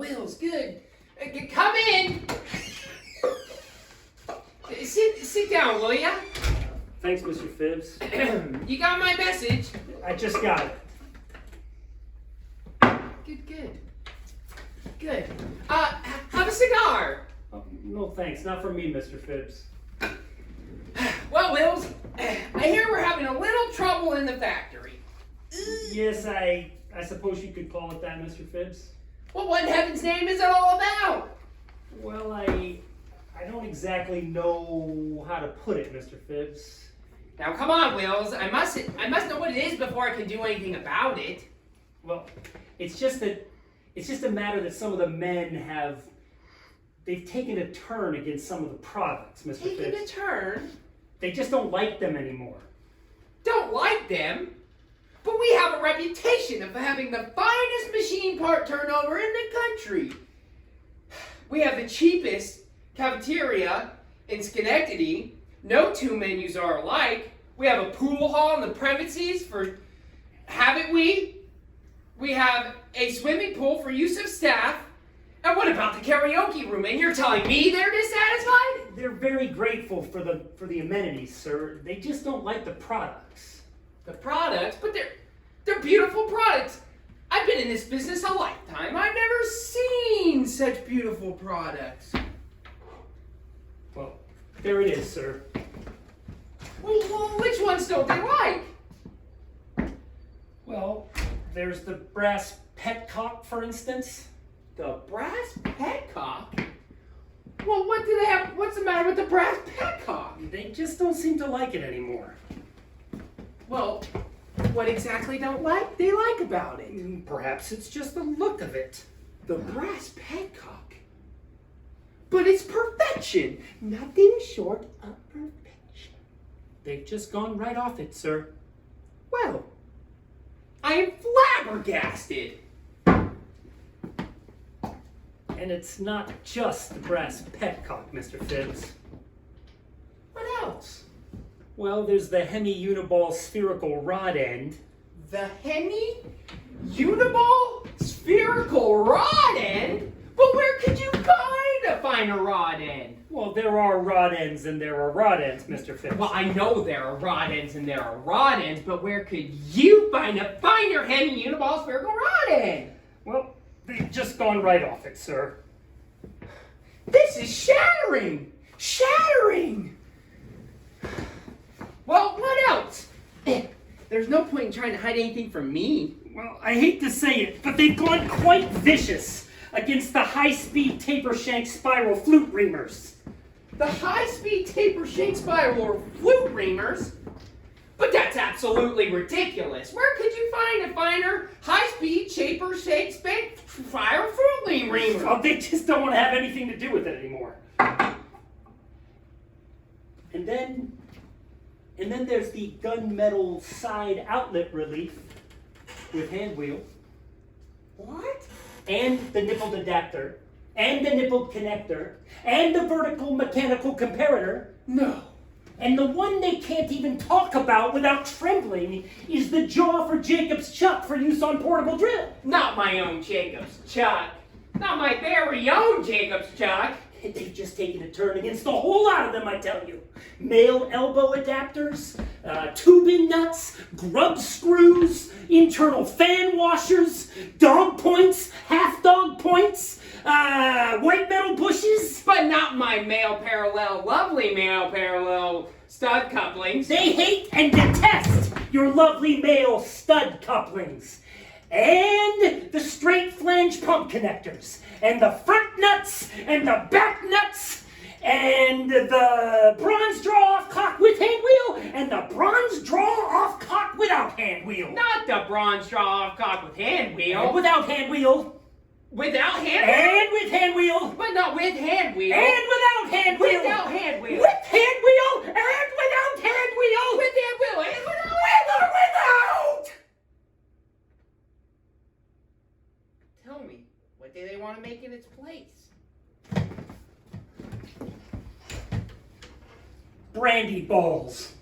Will's good. Come in. Sit down, will ya? Thanks, Mr. Fibbs. You got my message? I just got it. Good. Have a cigar. No thanks, not for me, Mr. Fibbs. Well, Wills, I hear we're having a little trouble in the factory. Yes, I suppose you could call it that, Mr. Fibbs. Well, what in heaven's name is it all about? Well, I don't exactly know how to put it, Mr. Fibbs. Now, come on, Wills. I must know what it is before I can do anything about it. Well, it's just a matter that some of the men they've taken a turn against some of the products, Mr. Fibbs. Taken a turn? They just don't like them anymore. Don't like them? But we have a reputation of having the finest machine part turnover in the country. We have the cheapest cafeteria in Schenectady. No two menus are alike. We have a pool hall in the premises for, haven't we? We have a swimming pool for use of staff. And what about the karaoke room? And you're telling me they're dissatisfied? They're very grateful for the amenities, sir. They just don't like the products. The products? But they're beautiful products. I've been in this business a lifetime. I've never seen such beautiful products. Well, there it is, sir. Well, which ones don't they like? Well, there's the brass petcock, for instance. The brass petcock? Well, what do they have? What's the matter with the brass petcock? They just don't seem to like it anymore. Well, what exactly they like about it? Perhaps it's just the look of it. The brass petcock? But it's perfection. Nothing short of perfection. They've just gone right off it, sir. Well, I am flabbergasted. And it's not just the brass petcock, Mr. Fibbs. What else? Well, there's the hemi-uniball spherical rod end. The hemi-uniball spherical rod end? But where could you find a finer rod end? Well, there are rod ends and there are rod ends, Mr. Fibbs. Well, I know there are rod ends and there are rod ends, but where could you find a finer hemi-uniball spherical rod end? Well, they've just gone right off it, sir. This is shattering! Shattering! Well, what else? There's no point in trying to hide anything from me. Well, I hate to say it, but they've gone quite vicious against the high-speed taper shank spiral flute reamers. The high-speed taper shank spiral or flute reamers? But that's absolutely ridiculous. Where could you find a finer high-speed taper shank spiral flute reamer? Well, they just don't want to have anything to do with it anymore. And then there's the gunmetal side outlet relief with hand wheel. What? And the nippled adapter, and the nippled connector, and the vertical mechanical comparator. No. And the one they can't even talk about without trembling is the jaw for Jacob's chuck for use on portable drill. Not my own Jacob's chuck. Not my very own Jacob's chuck. They've just taken a turn against a whole lot of them, I tell you. Male elbow adapters, tubing nuts, grub screws, internal fan washers, dog points, half dog points, white metal bushes. But not my lovely male parallel stud couplings. They hate and detest your lovely male stud couplings. And the straight flange pump connectors, and the front nuts, and the back nuts, and the bronze draw-off cock with hand wheel, and the bronze draw-off cock without hand wheel. Not the bronze draw-off cock with hand wheel. And without hand wheel. Without hand wheel? And with hand wheel. But not with hand wheel. And without hand wheel. Without hand wheel. With hand wheel, and without hand wheel. With hand wheel, and without. With or without. Tell me, what do they want to make in its place? Brandy balls.